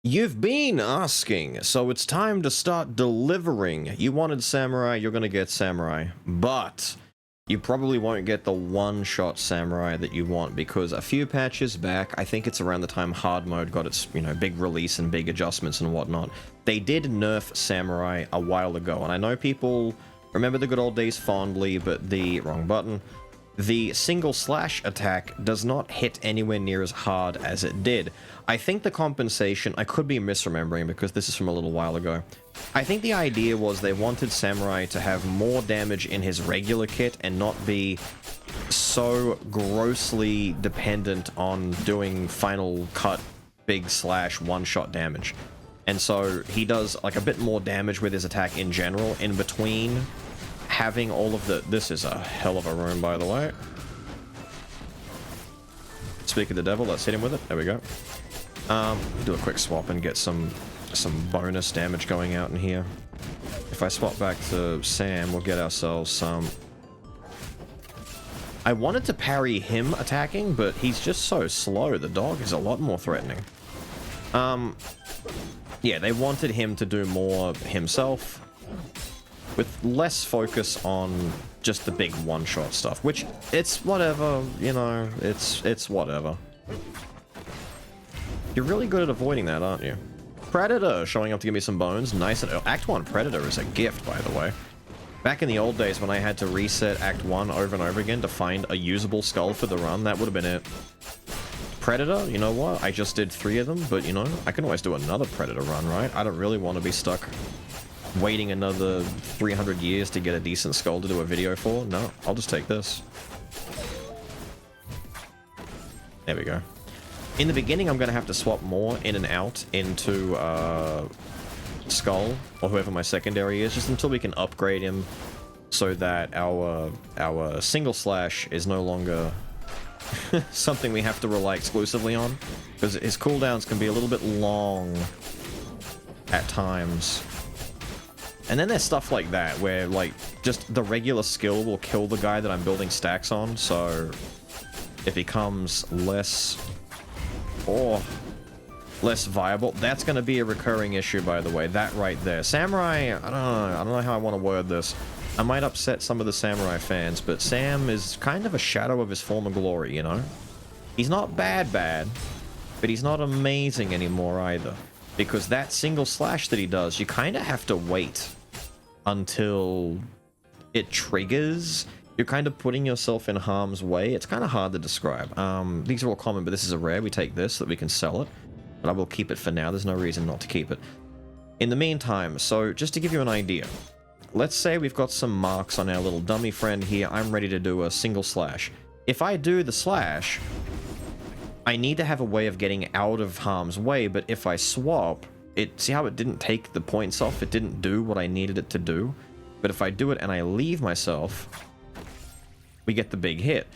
You've been asking, so it's time to start delivering. You wanted samurai, you're gonna get samurai, but you probably won't get the one-shot samurai that you want, because a few patches back, I think it's around the time hard mode got its, big release and big adjustments and whatnot, they did nerf samurai a while ago, and I know people remember the good old days fondly, but the single slash attack does not hit anywhere near as hard as it did. I think the compensation, I could be misremembering because this is from a little while ago. I think the idea was they wanted Samurai to have more damage in his regular kit and not be so grossly dependent on doing final cut big slash one-shot damage. And so he does like a bit more damage with his attack in general in between having all of the... This is a hell of a room, by the way. Speak of the devil, let's hit him with it. There we go. Do a quick swap and get some bonus damage going out in here. If I swap back to Sam, we'll get ourselves some... I wanted to parry him attacking, but he's just so slow. The dog is a lot more threatening. Yeah, they wanted him to do more himself, with less focus on just the big one-shot stuff, which, it's whatever, it's whatever. You're really good at avoiding that, aren't you? Predator showing up to give me some bones. Nice. Act 1 Predator is a gift, by the way. Back in the old days when I had to reset Act 1 over and over again to find a usable skull for the run, that would have been it. Predator, you know what? I just did 3 of them, but, I can always do another Predator run, right? I don't really want to be stuck waiting another 300 years to get a decent skull to do a video for. No, I'll just take this. There we go. In the beginning, I'm going to have to swap more in and out into Skull, or whoever my secondary is, just until we can upgrade him so that our single slash is no longer something we have to rely exclusively on, because his cooldowns can be a little bit long at times. And then there's stuff like that, where, like, just the regular skill will kill the guy that I'm building stacks on, so it becomes less viable. That's going to be a recurring issue, by the way, that right there. Samurai, I don't know how I want to word this. I might upset some of the Samurai fans, but Sam is kind of a shadow of his former glory, He's not bad, but he's not amazing anymore either. Because that single slash that he does, you kind of have to wait until it triggers. You're kind of putting yourself in harm's way. It's kind of hard to describe. These are all common, but this is a rare. We take this so that we can sell it. But I will keep it for now. There's no reason not to keep it. In the meantime, so just to give you an idea, let's say we've got some marks on our little dummy friend here. I'm ready to do a single slash. If I do the slash, I need to have a way of getting out of harm's way, but if I swap, see how it didn't take the points off? It didn't do what I needed it to do. But if I do it and I leave myself, we get the big hit.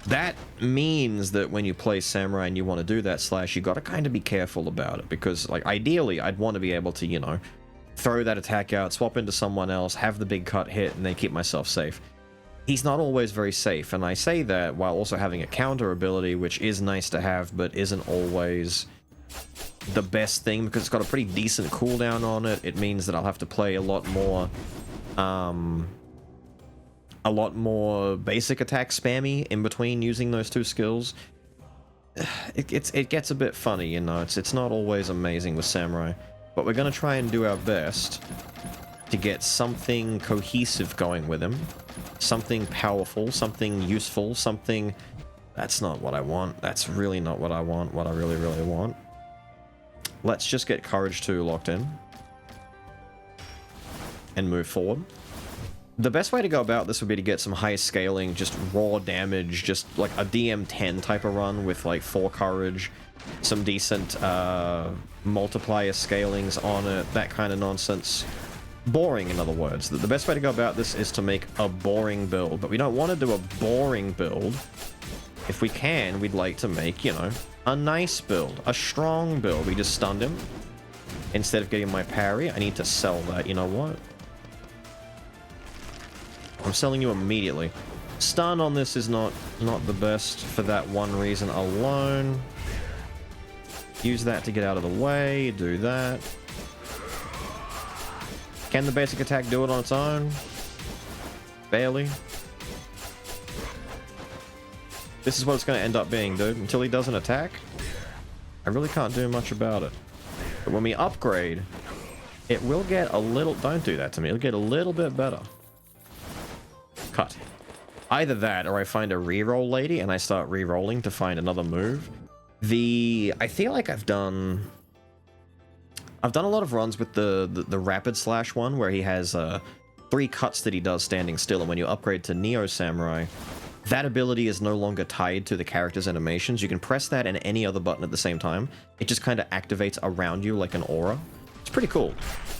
That means that when you play Samurai and you want to do that slash, you got to kind of be careful about it, because, like, ideally, I'd want to be able to, throw that attack out, swap into someone else, have the big cut hit, and then keep myself safe. He's not always very safe, and I say that while also having a counter ability, which is nice to have, but isn't always the best thing, because it's got a pretty decent cooldown on it. It means that I'll have to play a lot more basic attack spammy in between using those two skills. It gets a bit funny, it's not always amazing with Samurai, but we're gonna try and do our best to get something cohesive going with him. Something powerful, something useful, something... That's not what I want. That's really not what I want, what I really, really want. Let's just get Courage 2 locked in. And move forward. The best way to go about this would be to get some high scaling, just raw damage, just like a DM10 type of run with like 4 Courage, some decent multiplier scalings on it, that kind of nonsense. Boring, in other words. The best way to go about this is to make a boring build, but we don't want to do a boring build. If we can, we'd like to make, a nice build, a strong build. We just stunned him. Instead of getting my parry, I need to sell that. You know what? I'm selling you immediately. Stun on this is not the best for that one reason alone. Use that to get out of the way. Do that. Can the basic attack do it on its own? Barely. This is what it's going to end up being, dude. Until he does an attack, I really can't do much about it. But when we upgrade, it will get a little... Don't do that to me. It'll get a little bit better. Cut. Either that, or I find a reroll lady and I start rerolling to find another move. I feel like I've done a lot of runs with the rapid slash one where he has 3 cuts that he does standing still, and when you upgrade to Neo Samurai, that ability is no longer tied to the character's animations. You can press that and any other button at the same time. It just kind of activates around you like an aura. It's pretty cool.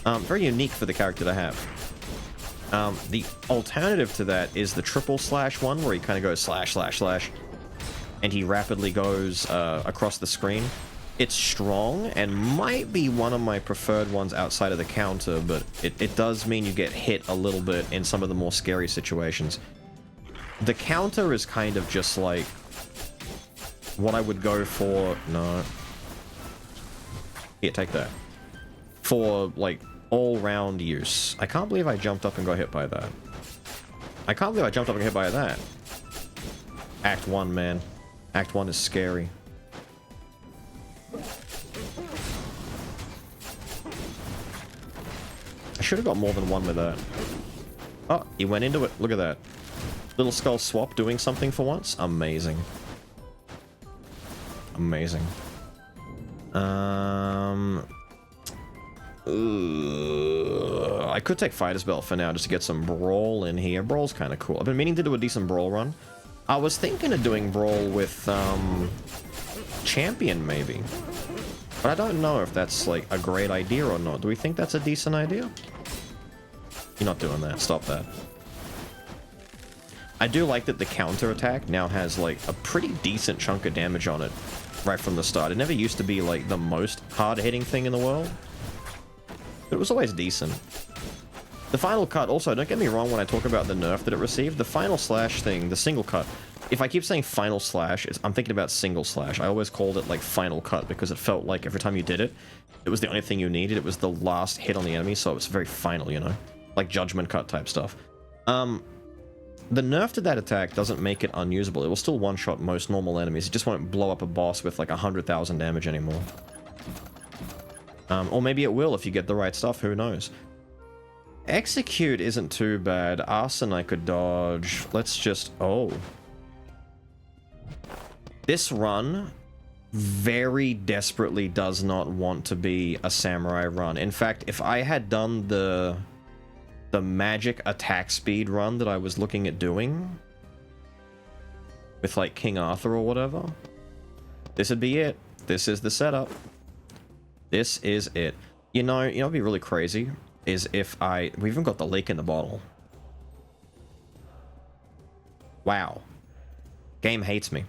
Very unique for the character to have. The alternative to that is the triple slash one, where he kind of goes slash, slash, slash, and he rapidly goes across the screen. It's strong and might be one of my preferred ones outside of the counter, but it does mean you get hit a little bit in some of the more scary situations. The counter is kind of just like what I would go for. No. Here, take that. For like all-round use. I can't believe I jumped up and got hit by that. I can't believe I jumped up and got hit by that. Act 1, man. Act 1 is scary. I should have got more than one with that. Oh, he went into it. Look at that. Little skull swap doing something for once. Amazing. Amazing. I could take Fighter's Belt for now just to get some Brawl in here. Brawl's kind of cool. I've been meaning to do a decent Brawl run. I was thinking of doing Brawl with Champion maybe. But I don't know if that's like a great idea or not. Do we think that's a decent idea? You're not doing that. Stop that. I do like that the counter attack now has like a pretty decent chunk of damage on it right from the start. It never used to be like the most hard-hitting thing in the world, but it was always decent. The final cut, also, don't get me wrong when I talk about the nerf that it received. The final slash thing, the single cut, if I keep saying final slash, I'm thinking about single slash. I always called it like final cut because it felt like every time you did it, it was the only thing you needed. It was the last hit on the enemy, so it was very final, you know? Like judgment cut type stuff. The nerf to that attack doesn't make it unusable. It will still one-shot most normal enemies. It just won't blow up a boss with like 100,000 damage anymore. Or maybe it will if you get the right stuff, who knows. Execute isn't too bad. Arson I could dodge. Let's just... Oh. This run very desperately does not want to be a samurai run. In fact, if I had done the magic attack speed run that I was looking at doing with like King Arthur or whatever, this would be it. This is the setup. This is it. You know what'd be really crazy is if we even got the leak in the bottle. Wow. Game hates me.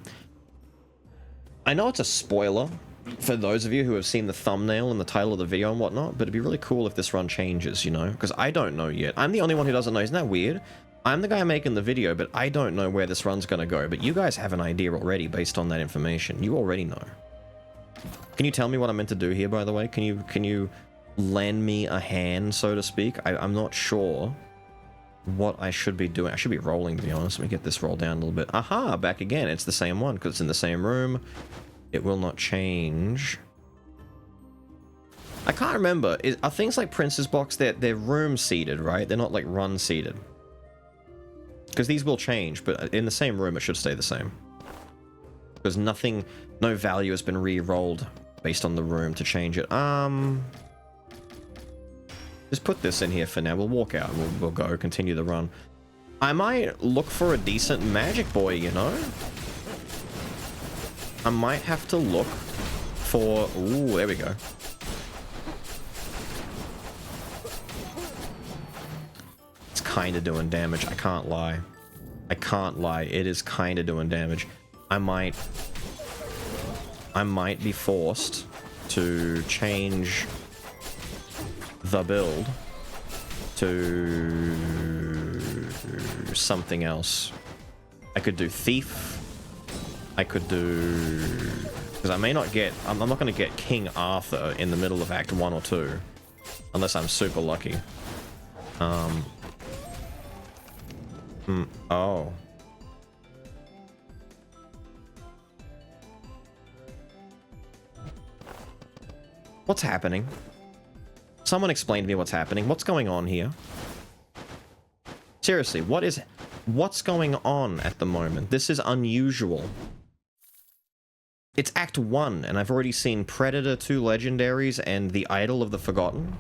I know it's a spoiler for those of you who have seen the thumbnail and the title of the video and whatnot, but it'd be really cool if this run changes, you know? Because I don't know yet. I'm the only one who doesn't know. Isn't that weird? I'm the guy making the video, but I don't know where this run's gonna go. But you guys have an idea already based on that information. You already know. Can you tell me what I'm meant to do here, by the way? Can you lend me a hand, so to speak? I'm not sure what I should be doing. I should be rolling, to be honest. Let me get this roll down a little bit. Aha! Back again. It's the same one, because it's in the same room. It will not change. I can't remember. Are things like Prince's Box, they're room seated, right? They're not like run seated. Because these will change, but in the same room it should stay the same. Because no value has been re-rolled based on the room to change it. Just put this in here for now. We'll walk out and we'll go continue the run. I might look for a decent magic boy, you know? I might have to look for... Ooh, there we go. It's kind of doing damage. I can't lie. I can't lie. It is kind of doing damage. I might be forced to change the build to something else. I could do Thief. I could do Because I may not get... I'm not going to get King Arthur in the middle of Act 1 or 2. Unless I'm super lucky. Oh. What's happening? Someone explain to me what's happening. What's going on here? Seriously, what's going on at the moment? This is unusual. It's Act 1, and I've already seen Predator 2 Legendaries and The Idol of the Forgotten.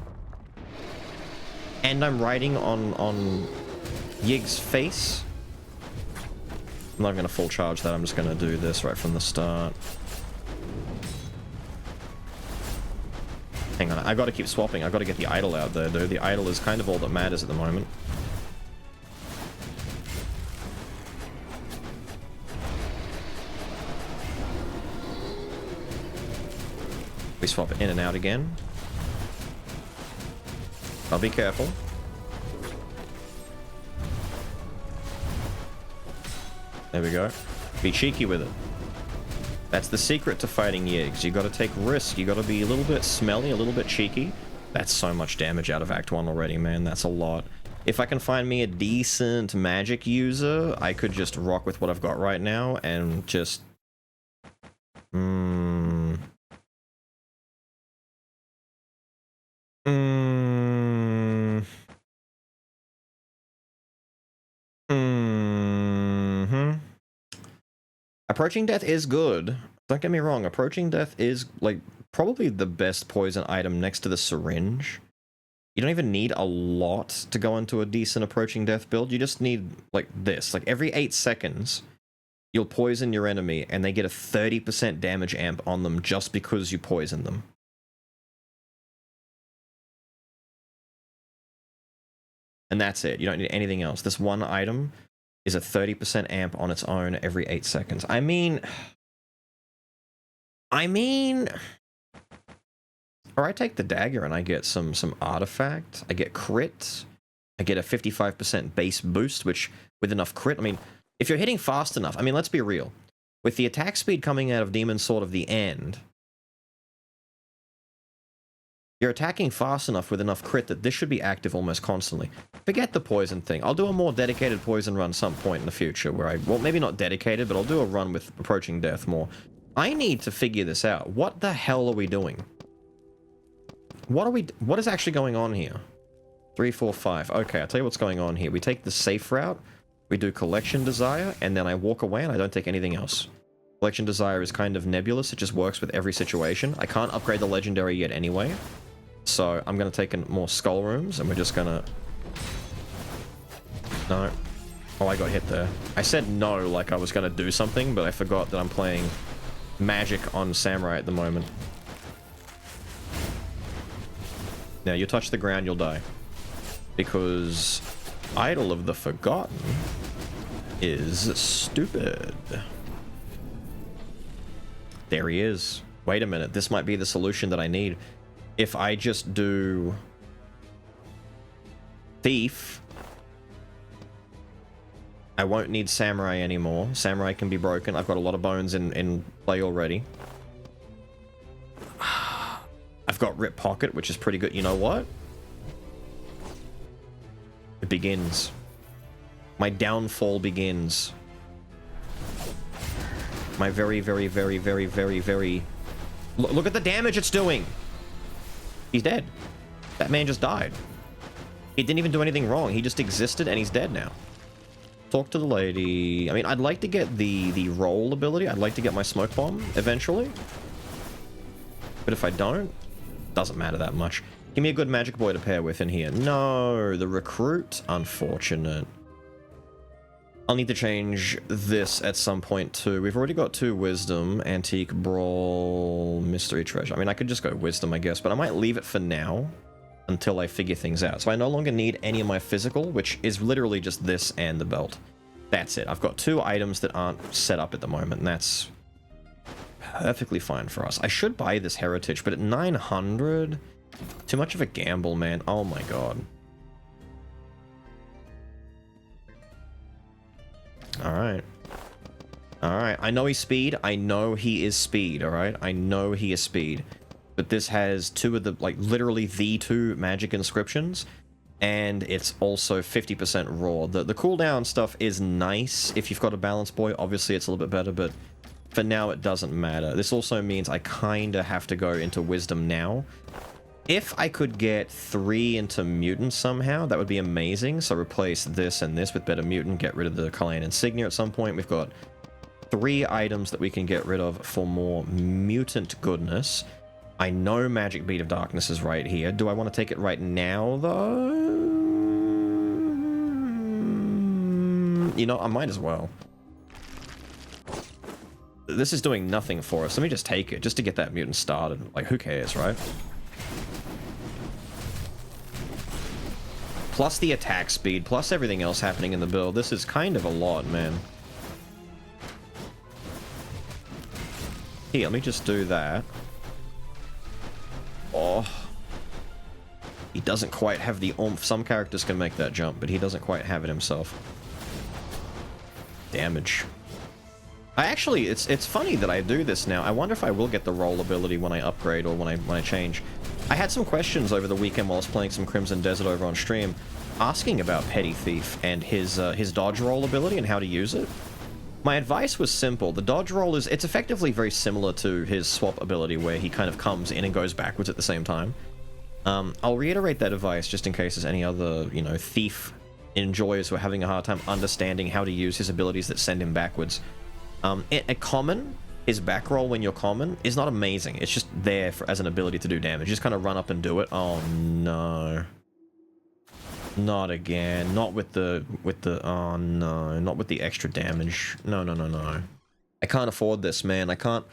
And I'm riding on Yig's face. I'm not going to full charge that, I'm just going to do this right from the start. Hang on, I got to keep swapping. I got to get the Idol out there, dude. The Idol is kind of all that matters at the moment. We swap it in and out again. I'll be careful. There we go. Be cheeky with it. That's the secret to fighting Yigs. You gotta take risk. You gotta be a little bit smelly, a little bit cheeky. That's so much damage out of Act 1 already, man. That's a lot. If I can find me a decent magic user, I could just rock with what I've got right now and just... Approaching Death is good. Don't get me wrong, Approaching Death is, like, probably the best poison item next to the syringe. You don't even need a lot to go into a decent Approaching Death build. You just need, like, this. Like, every 8 seconds, you'll poison your enemy, and they get a 30% damage amp on them just because you poison them. And that's it. You don't need anything else. This one item is a 30% amp on its own every 8 seconds. I mean... Or I take the dagger and I get some artifact. I get crit. I get a 55% base boost, which, with enough crit... I mean, if you're hitting fast enough... I mean, let's be real. With the attack speed coming out of Demon Sword of the End... You're attacking fast enough with enough crit that this should be active almost constantly. Forget the poison thing. I'll do a more dedicated poison run some point in the future where I... Well, maybe not dedicated, but I'll do a run with Approaching Death more. I need to figure this out. What the hell are we doing? What is actually going on here? 3, 4, 5. Okay, I'll tell you what's going on here. We take the safe route, we do Collection Desire, and then I walk away and I don't take anything else. Collection Desire is kind of nebulous. It just works with every situation. I can't upgrade the Legendary yet anyway. So I'm going to take in more Skull Rooms, and we're just going to... No. Oh, I got hit there. I said no like I was going to do something, but I forgot that I'm playing magic on Samurai at the moment. Now, you touch the ground, you'll die. Because Idol of the Forgotten is stupid. There he is. Wait a minute, this might be the solution that I need. If I just do Thief, I won't need Samurai anymore. Samurai can be broken. I've got a lot of bones in play already. I've got Rip Pocket, which is pretty good. You know what? It begins. My downfall begins. My very, very, very, very, very, very... Look at the damage it's doing! He's dead. That man just died. He didn't even do anything wrong. He just existed and he's dead now. Talk to the lady. I mean, I'd like to get the roll ability. I'd like to get my smoke bomb eventually. But if I don't, doesn't matter that much. Give me a good magic boy to pair with in here. No, the recruit. Unfortunate. I'll need to change this at some point too. We've already got 2 wisdom, antique, brawl, mystery treasure. I mean, I could just go wisdom, I guess, but I might leave it for now until I figure things out. So I no longer need any of my physical, which is literally just this and the belt. That's it. I've got 2 items that aren't set up at the moment, and that's perfectly fine for us. I should buy this heritage, but at 900, too much of a gamble, man. Oh my god. Alright. Alright, I know he's speed. I know he is speed, alright? I know he is speed. But this has two of the, like, literally the two magic inscriptions. And it's also 50% raw. The cooldown stuff is nice if you've got a balance boy. Obviously, it's a little bit better, but for now, it doesn't matter. This also means I kinda have to go into wisdom now. If I could get 3 into mutant somehow, that would be amazing. So replace this and this with better mutant, get rid of the Chilean insignia at some point. We've got 3 items that we can get rid of for more mutant goodness. I know Magic Bead of Darkness is right here. Do I want to take it right now, though? You know, I might as well. This is doing nothing for us. Let me just take it, just to get that mutant started. Like, who cares, right? Plus the attack speed, plus everything else happening in the build. This is kind of a lot, man. Here, let me just do that. Oh. He doesn't quite have the oomph. Some characters can make that jump, but he doesn't quite have it himself. Damage. I actually, it's funny that I do this now. I wonder if I will get the roll ability when I upgrade or when I change. I had some questions over the weekend while I was playing some Crimson Desert over on stream, asking about Petty Thief and his dodge roll ability and how to use it. My advice was simple. The dodge roll it's effectively very similar to his swap ability, where he kind of comes in and goes backwards at the same time. I'll reiterate that advice just in case there's any other, you know, thief enjoyers who are having a hard time understanding how to use his abilities that send him backwards. A common, his back roll when you're common, is not amazing. It's just there as an ability to do damage. You just kind of run up and do it. Oh no. Not again. Not with the, oh no. Not with the extra damage. No, no, no, no. I can't afford this, man. I can't.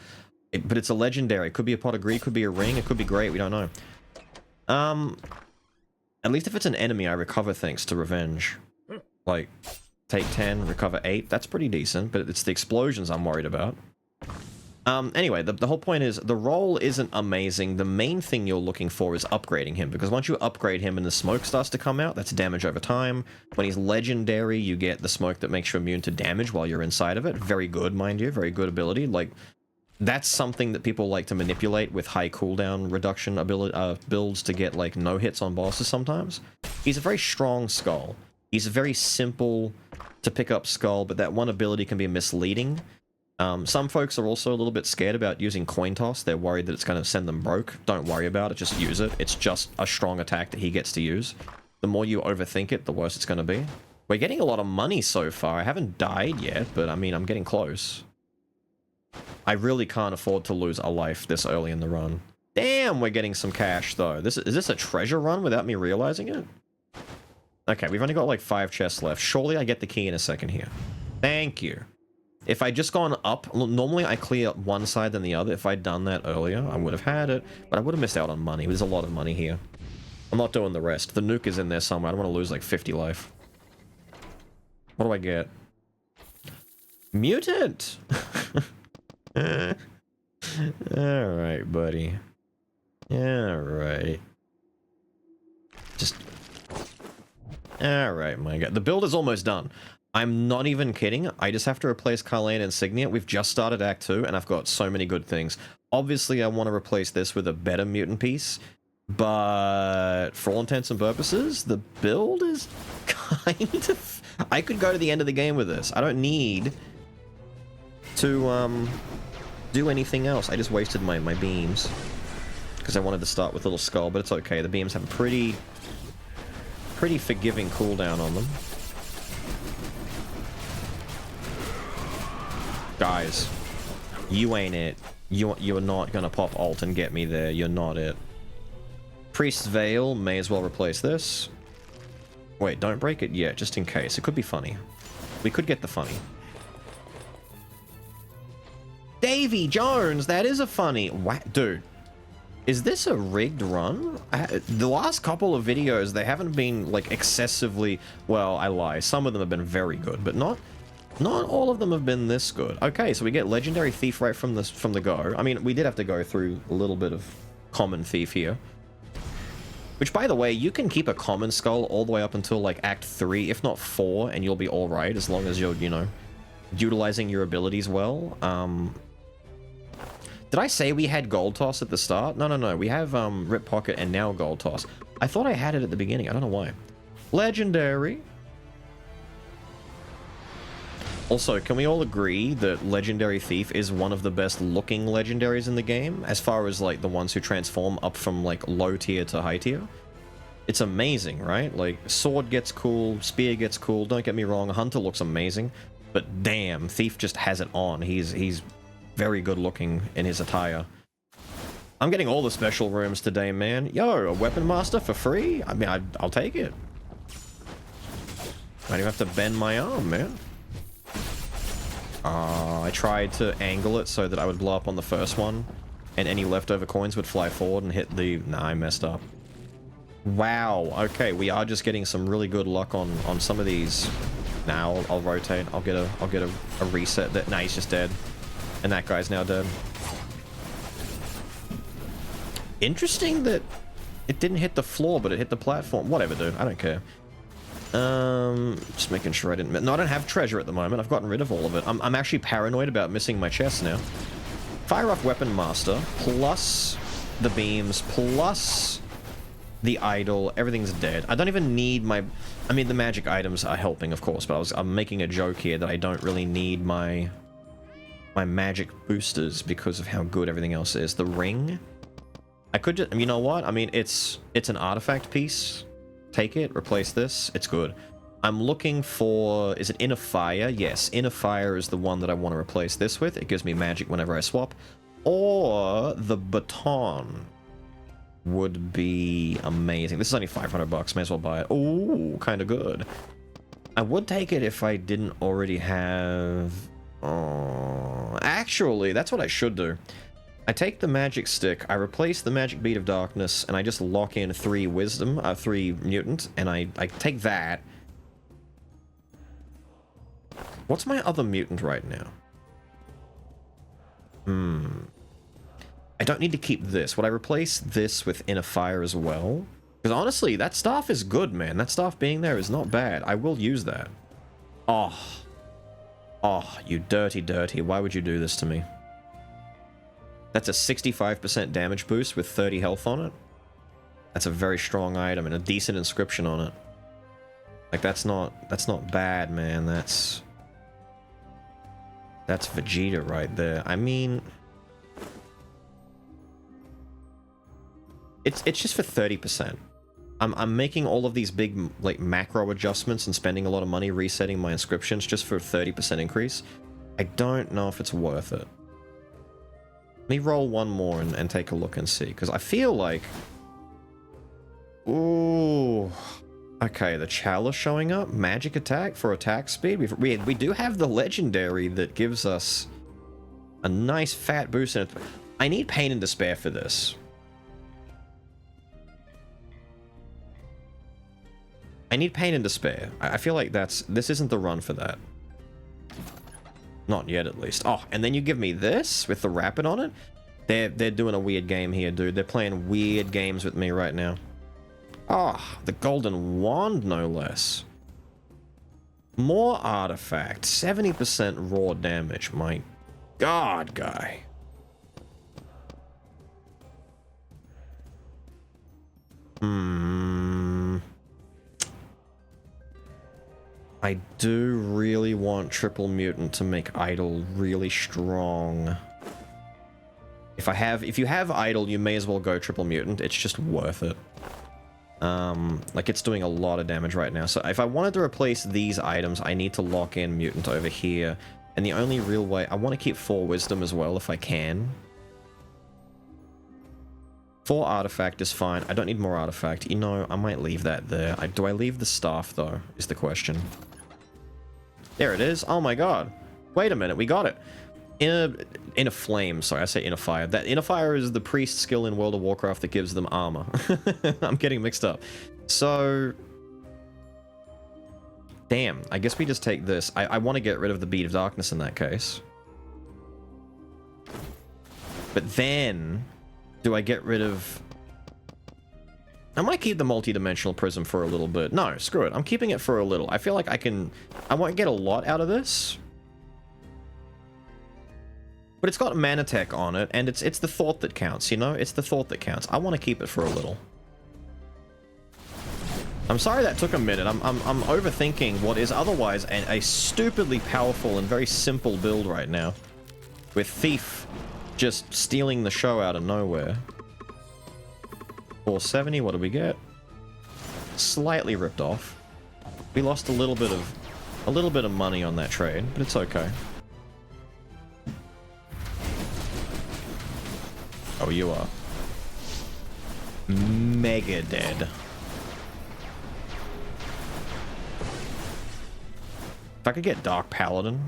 But it's a legendary. It could be a pot of greed, could be a ring, it could be great, we don't know. At least if it's an enemy, I recover thanks to revenge. Like, take 10, recover 8. That's pretty decent, but it's the explosions I'm worried about. Anyway, the whole point is, the roll isn't amazing. The main thing you're looking for is upgrading him, because once you upgrade him and the smoke starts to come out, that's damage over time. When he's legendary, you get the smoke that makes you immune to damage while you're inside of it. Very good, mind you. Very good ability. Like, that's something that people like to manipulate with high cooldown reduction builds to get, like, no hits on bosses sometimes. He's a very strong Skull. He's a very simple to pick up Skull, but that one ability can be misleading. Some folks are also a little bit scared about using Coin Toss. They're worried that it's going to send them broke. Don't worry about it, just use it. It's just a strong attack that he gets to use. The more you overthink it, the worse it's going to be. We're getting a lot of money so far. I haven't died yet, but I mean, I'm getting close. I really can't afford to lose a life this early in the run. Damn, we're getting some cash, though. Is this a treasure run without me realizing it? Okay, we've only got like 5 chests left. Surely I get the key in a second here. Thank you. If I'd just gone up, normally I clear one side then the other. If I'd done that earlier, I would have had it, but I would have missed out on money. There's a lot of money here. I'm not doing the rest. The nuke is in there somewhere. I don't want to lose like 50 life. What do I get? Mutant! Alright, buddy. Alright. Just... Alright, my god. The build is almost done. I'm not even kidding. I just have to replace Chilean Insignia. We've just started Act 2, and I've got so many good things. Obviously, I want to replace this with a better mutant piece, but for all intents and purposes, the build is kind of... I could go to the end of the game with this. I don't need to do anything else. I just wasted my beams because I wanted to start with Little Skull, but it's okay. The beams have a pretty forgiving cooldown on them. Guys, you ain't it. You're not gonna pop ult and get me there. You're not it. Priest's Veil, may as well replace this. Wait, don't break it yet, just in case. It could be funny. We could get the funny. Davy Jones, that is a funny. Dude, is this a rigged run? The last couple of videos, they haven't been like excessively, well, I lie. Some of them have been very good, but not all of them have been this good. Okay, so we get Legendary Thief right from the go. I mean, we did have to go through a little bit of Common Thief here. Which, by the way, you can keep a Common Skull all the way up until, like, Act 3, if not 4, and you'll be alright, as long as you're, you know, utilizing your abilities well. Did I say we had Gold Toss at the start? No. We have Rip Pocket and now Gold Toss. I thought I had it at the beginning. I don't know why. Legendary. Also, can we all agree that Legendary Thief is one of the best looking legendaries in the game? As far as, like, the ones who transform up from, like, low tier to high tier? It's amazing, right? Like, Sword gets cool, Spear gets cool, don't get me wrong, Hunter looks amazing. But damn, Thief just has it on. He's very good looking in his attire. I'm getting all the special rooms today, man. Yo, a Weapon Master for free? I mean, I'll take it. I don't even have to bend my arm, man. I tried to angle it so that I would blow up on the first one, and any leftover coins would fly forward and hit the... Nah, I messed up. Wow, okay, we are just getting some really good luck on some of these. Now I'll rotate. I'll get a reset. That nah, he's just dead, and that guy's now dead. Interesting that it didn't hit the floor, but it hit the platform. Whatever, dude. I don't care. Just making sure I didn't... No, I don't have treasure at the moment. I've gotten rid of all of it. I'm actually paranoid about missing my chest now. Fire off Weapon Master, plus the beams, plus the idol. Everything's dead. I don't even need my... I mean, the magic items are helping, of course, but I'm making a joke here that I don't really need my magic boosters because of how good everything else is. The ring... I could just... You know what? I mean, it's an artifact piece. Take it, replace this, it's good. I'm looking for... Is it Inner Fire? Yes, Inner Fire is the one that I want to replace this with. It gives me magic whenever I swap. Or the Baton would be amazing. This is only 500 bucks, may as well buy it. Ooh, kind of good. I would take it if I didn't already have... Actually, that's what I should do. I take the magic stick, I replace the magic bead of darkness, and I just lock in 3 wisdom, 3 mutant, and I take that. What's my other mutant right now? I don't need to keep this. Would I replace this with Inner Fire as well? Because honestly, that staff is good, man. That staff being there is not bad. I will use that. Oh, you dirty. Why would you do this to me? That's a 65% damage boost with 30 health on it. That's a very strong item and a decent inscription on it. Like, that's not bad, man. That's Vegeta right there. I mean, it's just for 30%. I'm making all of these big, like, macro adjustments and spending a lot of money resetting my inscriptions just for a 30% increase. I don't know if it's worth it. Let me roll one more and take a look and see, because I feel like... Ooh... Okay, the Chalice showing up. Magic attack for attack speed. We do have the legendary that gives us a nice fat boost in it. I need Pain and Despair for this. I need Pain and Despair. I feel like this isn't the run for that. Not yet, at least. Oh, and then you give me this with the Rapid on it? They're doing a weird game here, dude. They're playing weird games with me right now. Ah, the Golden Wand, no less. More artifact. 70% raw damage. My God, guy. I do really want Triple Mutant to make Idol really strong. If you have Idol, you may as well go Triple Mutant. It's just worth it. Like, it's doing a lot of damage right now. So if I wanted to replace these items, I need to lock in Mutant over here. And the only real way... I want to keep 4 Wisdom as well, if I can. 4 Artifact is fine. I don't need more Artifact. You know, I might leave that there. Do I leave the Staff, though, is the question. There it is. Oh my god. Wait a minute, we got it. Inner Flame, sorry, I say Inner Fire. That Inner Fire is the priest skill in World of Warcraft that gives them armor. I'm getting mixed up. So... Damn, I guess we just take this. I want to get rid of the Bead of Darkness in that case. But then... Do I get rid of... I might keep the multi-dimensional prism for a little bit. No, screw it. I'm keeping it for a little. I feel like I won't get a lot out of this. But it's got mana tech on it, and it's the thought that counts, you know? It's the thought that counts. I want to keep it for a little. I'm sorry that took a minute. I'm overthinking what is otherwise a stupidly powerful and very simple build right now. With Thief just stealing the show out of nowhere. 470, what do we get? Slightly ripped off. We lost a little bit of money on that trade, but it's okay. Oh, you are mega dead. If I could get Dark Paladin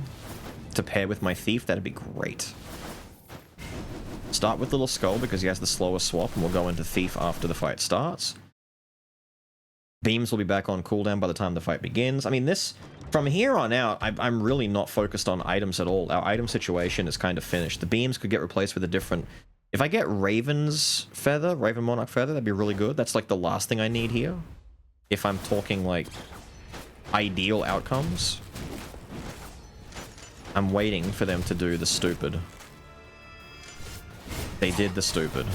to pair with my Thief, that'd be great. Start with Little Skull because he has the slower swap, and we'll go into Thief after the fight starts. Beams will be back on cooldown by the time the fight begins. I mean, this... From here on out, I'm really not focused on items at all. Our item situation is kind of finished. The beams could get replaced with a different... If I get Raven's Feather, Raven Monarch Feather, that'd be really good. That's like the last thing I need here. If I'm talking like ideal outcomes. I'm waiting for them to do the stupid. They did the stupid.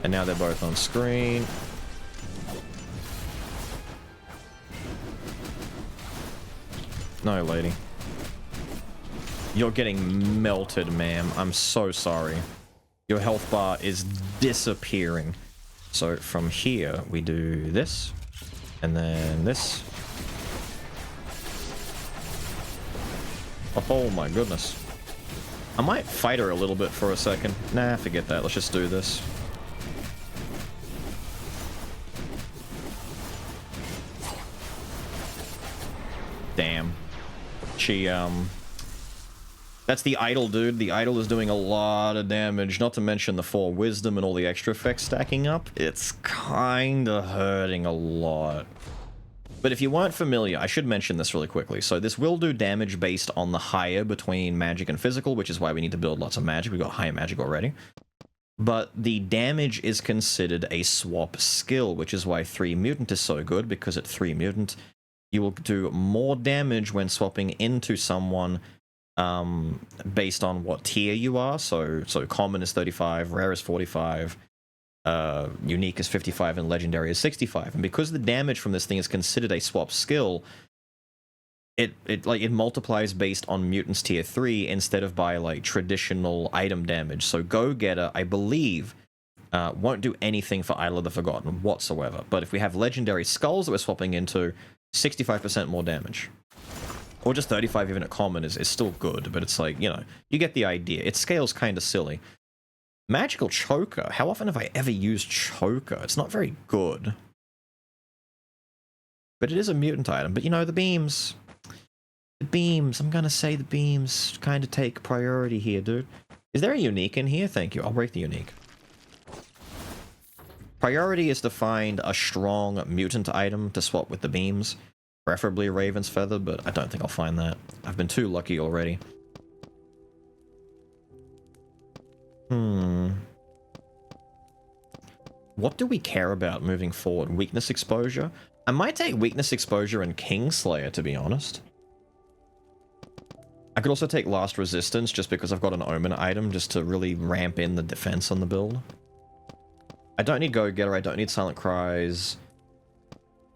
And now they're both on screen. No, lady. You're getting melted, ma'am. I'm so sorry. Your health bar is disappearing. So from here, we do this. And then this. Oh my goodness. I might fight her a little bit for a second. Nah, forget that. Let's just do this. Damn. She, That's the idol, dude. The idol is doing a lot of damage. Not to mention the 4 wisdom and all the extra effects stacking up. It's kinda hurting a lot. But if you weren't familiar, I should mention this really quickly. So this will do damage based on the higher between magic and physical, which is why we need to build lots of magic. We've got higher magic already. But the damage is considered a swap skill, which is why 3 mutant is so good, because at 3 mutant, you will do more damage when swapping into someone based on what tier you are. So common is 35, rare is 45, unique is 55, and legendary is 65. And because the damage from this thing is considered a swap skill, it multiplies based on mutants tier 3 instead of by like traditional item damage. So Go-Getter, I believe, won't do anything for Idol of the Forgotten whatsoever. But if we have legendary skulls that we're swapping into, 65% more damage. Or just 35 even at common is still good, but it's like, you know, you get the idea. It scales kind of silly. Magical Choker. How often have I ever used Choker? It's not very good. But it is a mutant item. But, you know, the beams. The beams. I'm gonna say the beams kind of take priority here, dude. Is there a unique in here? Thank you. I'll break the unique. Priority is to find a strong mutant item to swap with the beams. Preferably Raven's Feather, but I don't think I'll find that. I've been too lucky already. What do we care about moving forward? Weakness exposure? I might take weakness exposure and Kingslayer, to be honest. I could also take Last Resistance, just because I've got an Omen item, just to really ramp in the defense on the build. I don't need Go-Getter, I don't need Silent Cries.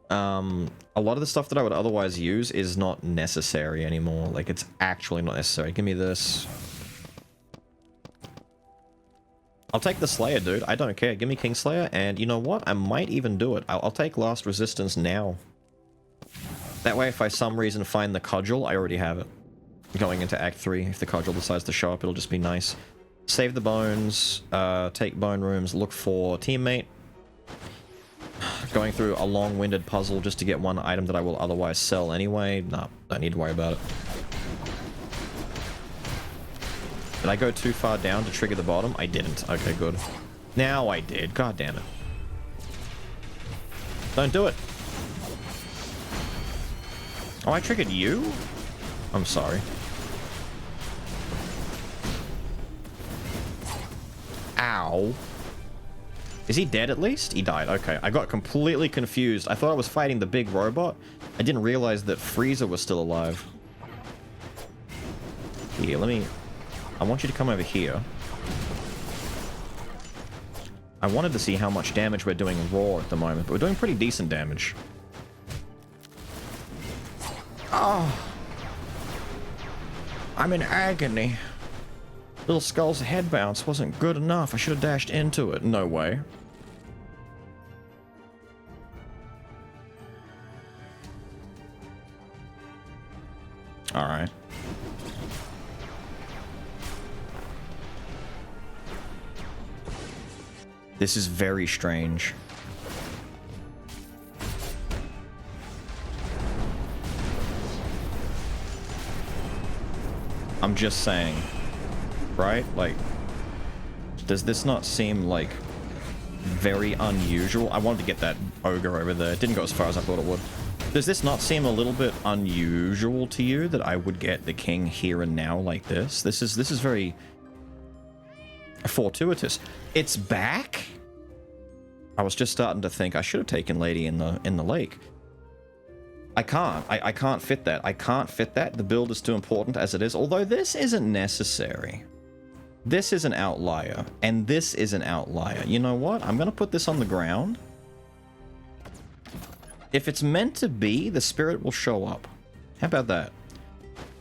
A lot of the stuff that I would otherwise use is not necessary anymore. Like, it's actually not necessary. Give me this. I'll take the Slayer, dude. I don't care. Give me Kingslayer, and you know what? I might even do it. I'll take Last Resistance now. That way, if I some reason find the Cudgel, I already have it. Going into Act 3, if the Cudgel decides to show up, it'll just be nice. Save the bones, take bone rooms, look for teammate. Going through a long-winded puzzle just to get one item that I will otherwise sell anyway. Nah, don't need to worry about it. Did I go too far down to trigger the bottom? I didn't. Okay, good. Now I did. God damn it. Don't do it. Oh, I triggered you? I'm sorry. Ow. Is he dead at least? He died. Okay, I got completely confused. I thought I was fighting the big robot. I didn't realize that Frieza was still alive. Here, let me I want you to come over here. I wanted to see how much damage we're doing raw at the moment, but we're doing pretty decent damage. Oh! I'm in agony. Little Skull's head bounce wasn't good enough. I should have dashed into it. No way. Alright. This is very strange. I'm just saying. Right? Like, does this not seem like very unusual? I wanted to get that ogre over there. It didn't go as far as I thought it would. Does this not seem a little bit unusual to you that I would get the king here and now like this? This is very fortuitous. It's back? I was just starting to think I should have taken Lady in the lake. I can't. I can't fit that. I can't fit that. The build is too important as it is. Although this isn't necessary. This is an outlier. And this is an outlier. You know what? I'm going to put this on the ground. If it's meant to be, the spirit will show up. How about that?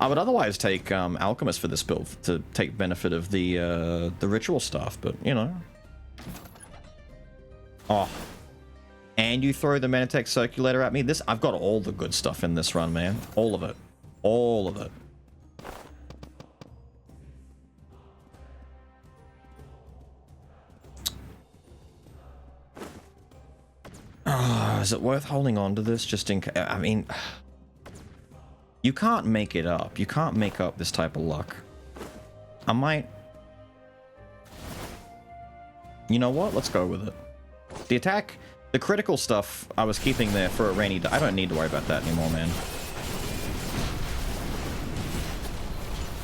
I would otherwise take Alchemist for this build to take benefit of the ritual stuff, but, you know. Oh. And you throw the Manatech Circulator at me? I've got all the good stuff in this run, man. All of it. All of it. Is it worth holding on to this just in case? I mean, you can't make it up. You can't make up this type of luck. I might... You know what? Let's go with it. The attack, the critical stuff I was keeping there for a rainy day. I don't need to worry about that anymore, man.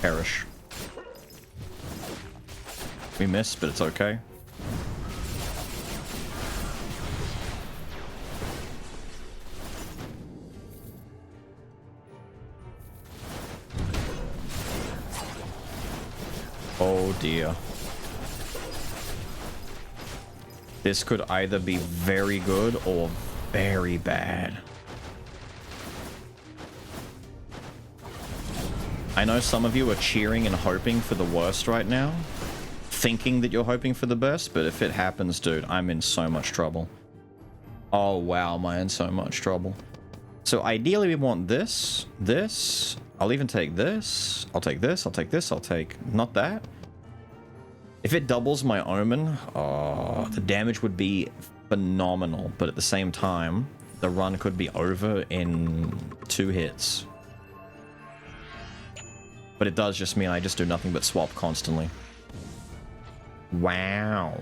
Perish. We missed, but it's okay. Oh dear. This could either be very good or very bad. I know some of you are cheering and hoping for the worst right now. Thinking that you're hoping for the best, but if it happens, dude, I'm in so much trouble. Oh wow, am I in so much trouble. So ideally we want this, this. I'll even take this. I'll take this, I'll take this, I'll take not that. If it doubles my omen, oh, the damage would be phenomenal, but at the same time, the run could be over in 2 hits. But it does just mean I just do nothing but swap constantly. Wow.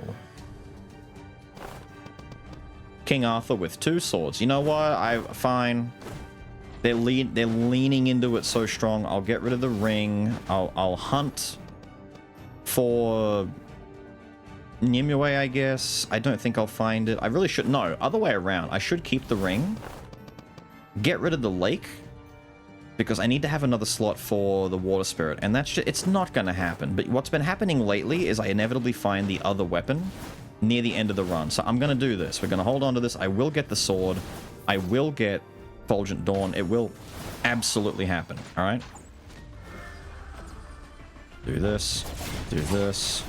King Arthur with 2 swords. You know what? Fine. They're leaning into it so strong. I'll get rid of the ring. I'll hunt for Nimue, I guess. I don't think I'll find it. I really should. No, other way around. I should keep the ring. Get rid of the lake. Because I need to have another slot for the water spirit. And that's just, it's not going to happen. But what's been happening lately is I inevitably find the other weapon near the end of the run. So I'm going to do this. We're going to hold on to this. I will get the sword. I will get Fulgent Dawn. It will absolutely happen. All right. Do this. Do this.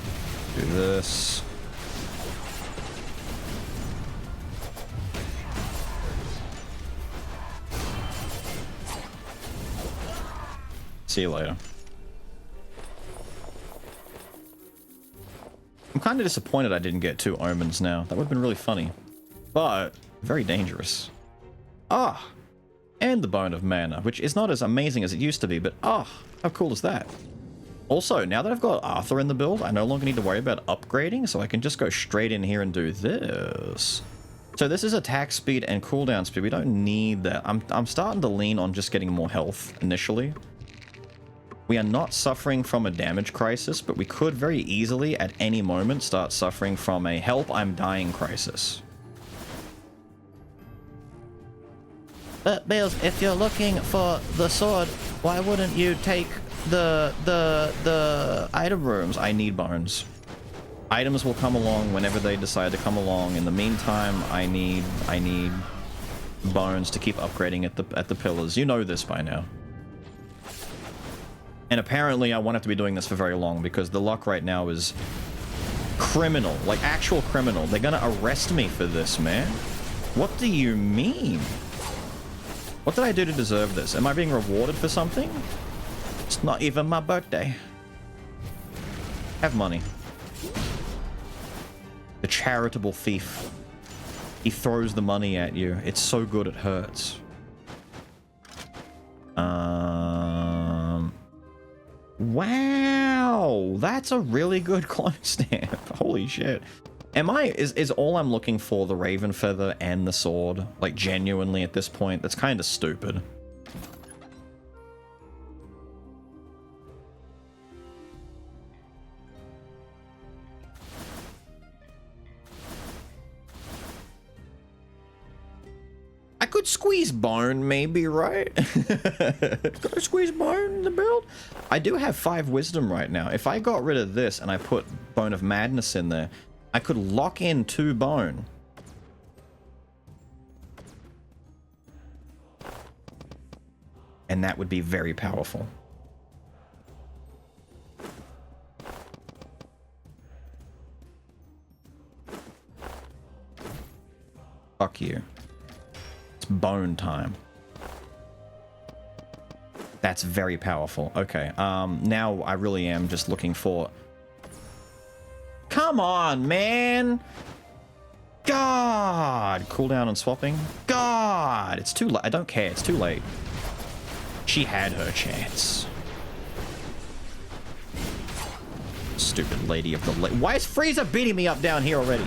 Do this. See you later. I'm kind of disappointed I didn't get 2 omens now. That would have been really funny. But very dangerous. Ah! And the Bone of Mana, which is not as amazing as it used to be, but ah! How cool is that? Also, now that I've got Arthur in the build, I no longer need to worry about upgrading, so I can just go straight in here and do this. So this is attack speed and cooldown speed. We don't need that. I'm starting to lean on just getting more health initially. We are not suffering from a damage crisis, but we could very easily at any moment start suffering from a help I'm dying crisis. But Beelz, if you're looking for the sword, why wouldn't you take the item rooms, I need bones. Items will come along whenever they decide to come along. In the meantime, I need bones to keep upgrading at the pillars. You know this by now. And apparently I won't have to be doing this for very long because the luck right now is criminal, like actual criminal. They're gonna arrest me for this, man. What do you mean? What did I do to deserve this? Am I being rewarded for something? It's not even my birthday. Have money. The charitable thief. He throws the money at you. It's so good it hurts. Wow, that's a really good clone stamp. Holy shit. Is all I'm looking for the raven feather and the sword? Like, genuinely at this point? That's kind of stupid. I could squeeze bone, maybe, right? Could I squeeze bone in the build? I do have 5 wisdom right now. If I got rid of this and I put Bone of Madness in there, I could lock in 2 bone. And that would be very powerful. Fuck you. It's bone time. That's very powerful. Okay, now I really am just looking for... Come on, man! God! Cooldown and swapping? God! It's too late. I don't care. It's too late. She had her chance. Stupid lady of the lake. Why is Frieza beating me up down here already?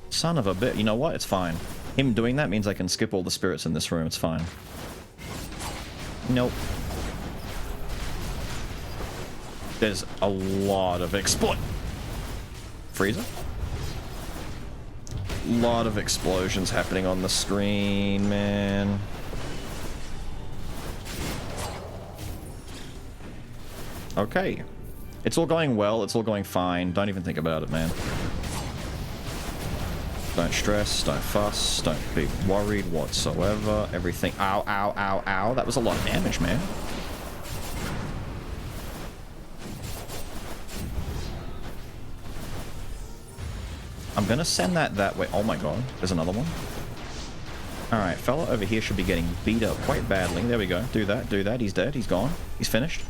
Son of a bit. You know what? It's fine. Him doing that means I can skip all the spirits in this room. It's fine. Nope. There's a lot of exploit. Frieza? Lot of explosions happening on the screen, man. Okay. It's all going well. It's all going fine. Don't even think about it, man. Don't stress. Don't fuss. Don't be worried whatsoever. Everything. Ow, ow, ow, ow. That was a lot of damage, man. I'm gonna send that way. Oh my god. There's another one. Alright, fella over here should be getting beat up quite badly. There we go. Do that. Do that. He's dead. He's gone. He's finished.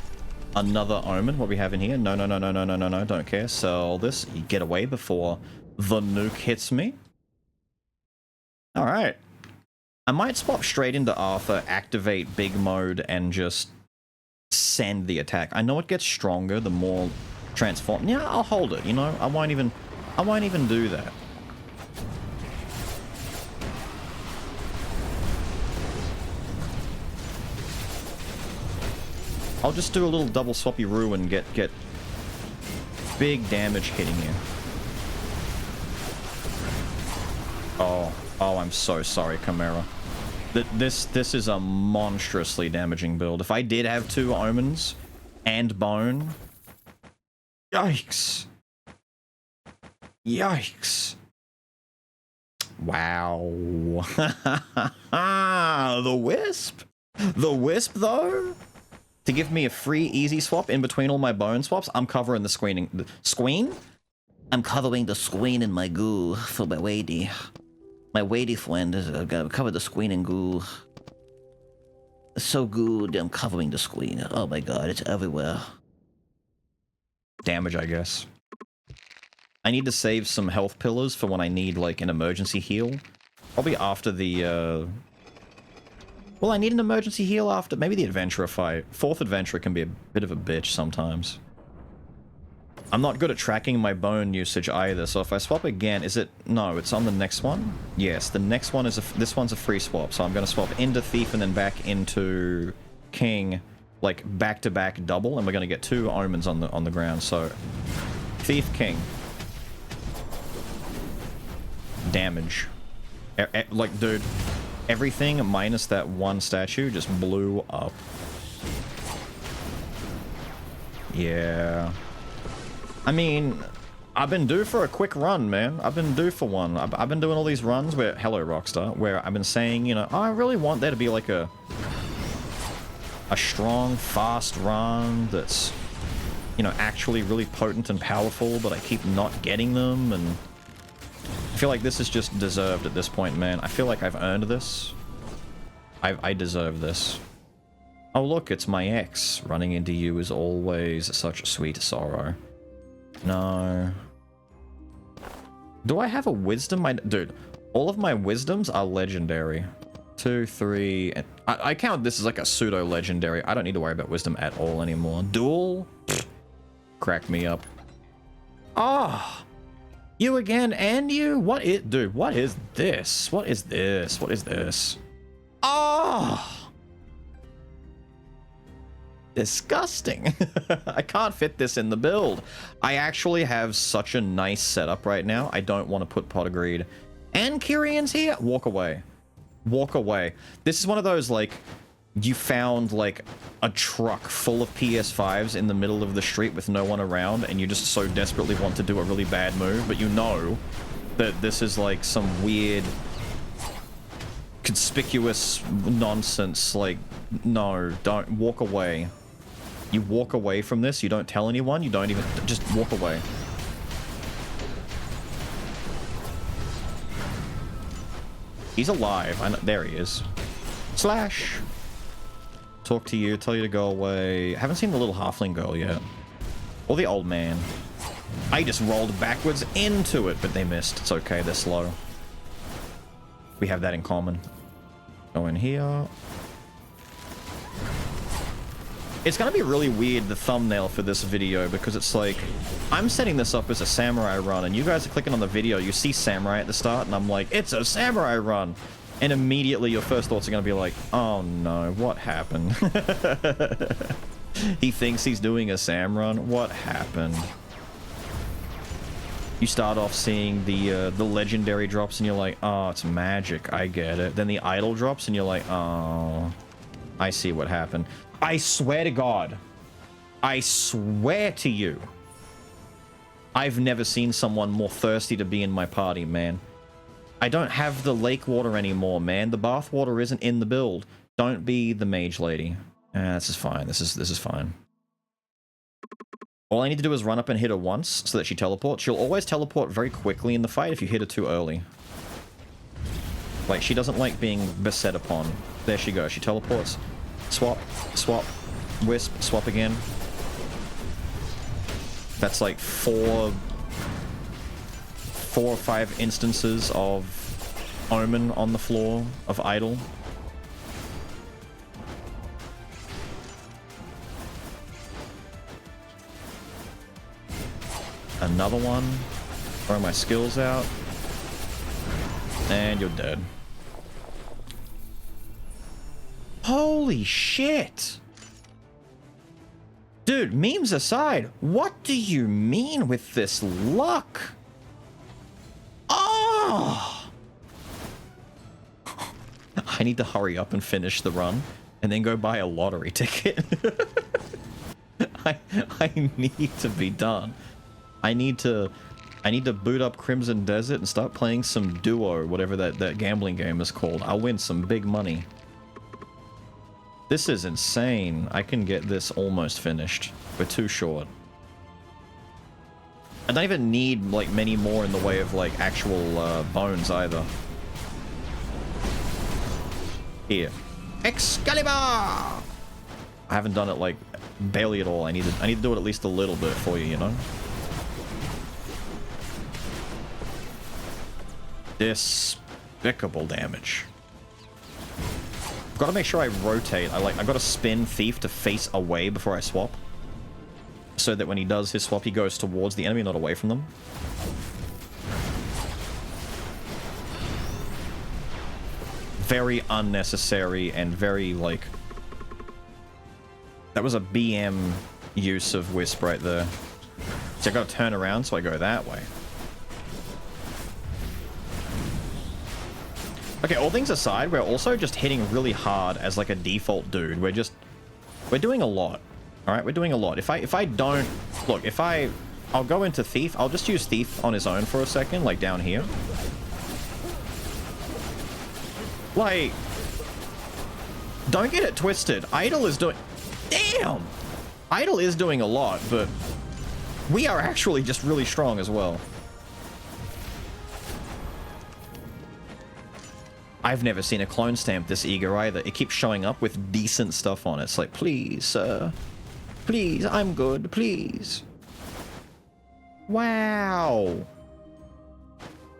Another omen. What we have in here? No, no, no, no, no, no, no, no. Don't care. Sell this. You get away before the nuke hits me. Alright. I might swap straight into Arthur, activate big mode, and just send the attack. I know it gets stronger the more transform. Yeah, I'll hold it, you know? I won't even do that. I'll just do a little double swappy roo and get big damage hitting you. Oh, I'm so sorry, Chimera. This is a monstrously damaging build. If I did have 2 omens and bone, yikes. Yikes. Wow. The Wisp? The Wisp, though? To give me a free, easy swap in between all my bone swaps, I'm covering the squeening. The squeen? I'm covering the squeen in my goo for my lady. My lady friend is gonna cover the squeen in goo. It's so good, I'm covering the squeen. Oh my god, it's everywhere. Damage, I guess. I need to save some health pillars for when I need, like, an emergency heal. Probably after the, Well, I need an emergency heal after... Maybe the Adventurer fight. 4th Adventurer can be a bit of a bitch sometimes. I'm not good at tracking my bone usage either, so if I swap again... Is it... No, it's on the next one? Yes, the next one is a... This one's a free swap, so I'm going to swap into Thief and then back into King, like, back-to-back double, and we're going to get 2 omens on the ground, so... Thief, King. Damage. Like, dude... Everything minus that one statue just blew up. Yeah. I mean, I've been due for a quick run, man. I've been due for one. I've been doing all these runs where, hello Rockstar, where I've been saying, you know, oh, I really want there to be like a strong, fast run that's, you know, actually really potent and powerful, but I keep not getting them, and I feel like this is just deserved at this point, man. I feel like I've earned this. I deserve this. Oh look, it's my ex. Running into you is always such a sweet sorrow. No. Do I have a wisdom? Dude, all of my wisdoms are legendary. 2, 3, and I count this as like a pseudo-legendary. I don't need to worry about wisdom at all anymore. Duel? Pfft. Crack me up. Ah! Oh, you again, and you? What is... Dude, what is this? What is this? What is this? Oh! Disgusting. I can't fit this in the build. I actually have such a nice setup right now. I don't want to put pot of greed. And Kyrian's here. Walk away. Walk away. This is one of those, like, you found, like, a truck full of PS5s in the middle of the street with no one around, and you just so desperately want to do a really bad move, but you know that this is, like, some weird, conspicuous nonsense. Like, no, don't. Walk away. You walk away from this, you don't tell anyone, you don't even... Just walk away. He's alive. I know, there he is. Slash! Talk to you, tell you to go away. I haven't seen the little halfling girl yet. Or the old man. I just rolled backwards into it, but they missed. It's okay, they're slow. We have that in common. Go in here. It's gonna be really weird, the thumbnail for this video, because it's like, I'm setting this up as a samurai run, and you guys are clicking on the video, you see samurai at the start, and I'm like, it's a samurai run! And immediately your first thoughts are gonna be like, oh no, what happened? He thinks he's doing a sam run? What happened? You start off seeing the legendary drops, and you're like, oh, it's magic, I get it. Then the idol drops, and you're like, oh, I see what happened. I swear to God, I swear to you, I've never seen someone more thirsty to be in my party, man. I don't have the lake water anymore, man. The bath water isn't in the build. Don't be the mage lady. This is fine. This is fine. All I need to do is run up and hit her once so that she teleports. She'll always teleport very quickly in the fight if you hit her too early. Like, she doesn't like being beset upon. There she goes. She teleports. Swap, swap, wisp, swap again. That's like four or five instances of omen on the floor of idol. Another one. Throw my skills out. And you're dead. Holy shit! Dude, memes aside, what do you mean with this luck? Oh! I need to hurry up and finish the run, and then go buy a lottery ticket. I need to be done. I need to boot up Crimson Desert and start playing some Duo, whatever that gambling game is called. I'll win some big money. This is insane. I can get this almost finished. We're too short. I don't even need, like, many more in the way of, like, actual bones either. Here. Excalibur! I haven't done it, like, barely at all. I need to do it at least a little bit for you, you know? Despicable damage. Gotta make sure I rotate. I gotta spin Thief to face away before I swap. So that when he does his swap, he goes towards the enemy, not away from them. Very unnecessary and very, like... That was a BM use of Wisp right there. So I gotta turn around, so I go that way. Okay, all things aside, we're also just hitting really hard as like a default dude. We're doing a lot. All right, we're doing a lot. If I don't... Look, I'll go into Thief. I'll just use Thief on his own for a second, like down here. Like... Don't get it twisted. Idle is doing... Damn! Idle is doing a lot, but... We are actually just really strong as well. I've never seen a clone stamp this eager either. It keeps showing up with decent stuff on it. It's like, please, sir. Please, I'm good. Please. Wow.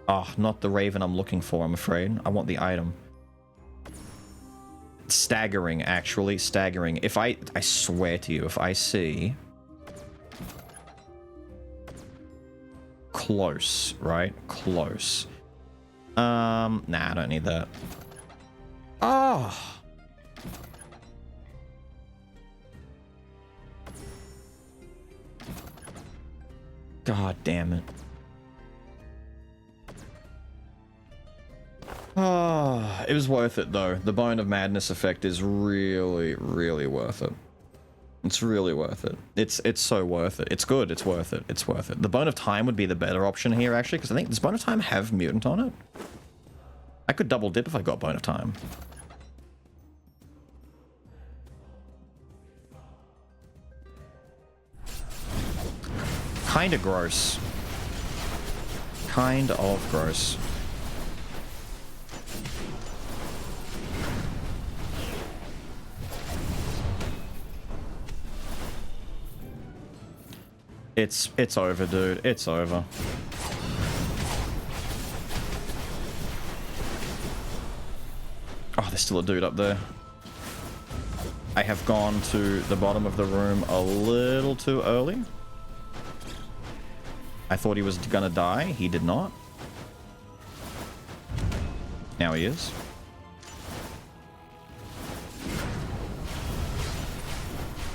Oh, not the Raven I'm looking for, I'm afraid. I want the item. Staggering, actually. Staggering. If I swear to you, if I see... Close, right? Close. Nah, I don't need that. Oh! God damn it. Oh, it was worth it though. The Bone of Madness effect is really, really worth it. It's really worth it. It's so worth it. It's good. It's worth it. It's worth it. The Bone of Time would be the better option here, actually, because I think, does Bone of Time have Mutant on it? I could double dip if I got Bone of Time. Kinda gross. Kind of gross. It's over, dude. It's over. Oh, there's still a dude up there. I have gone to the bottom of the room a little too early. I thought he was gonna die. He did not. Now he is.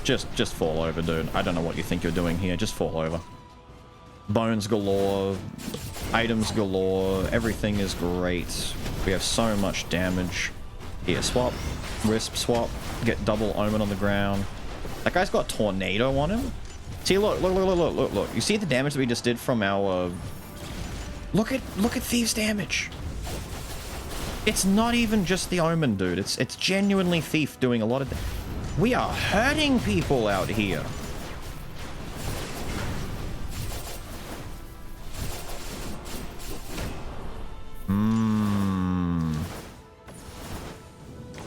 Just fall over, dude. I don't know what you think you're doing here. Just fall over. Bones galore. Items galore. Everything is great. We have so much damage. Here, swap. Wisp, swap. Get double Omen on the ground. That guy's got Tornado on him. See, look. You see the damage that we just did from our... Look at Thieves' damage. It's not even just the Omen, dude. It's genuinely Thief doing a lot of... We are hurting people out here.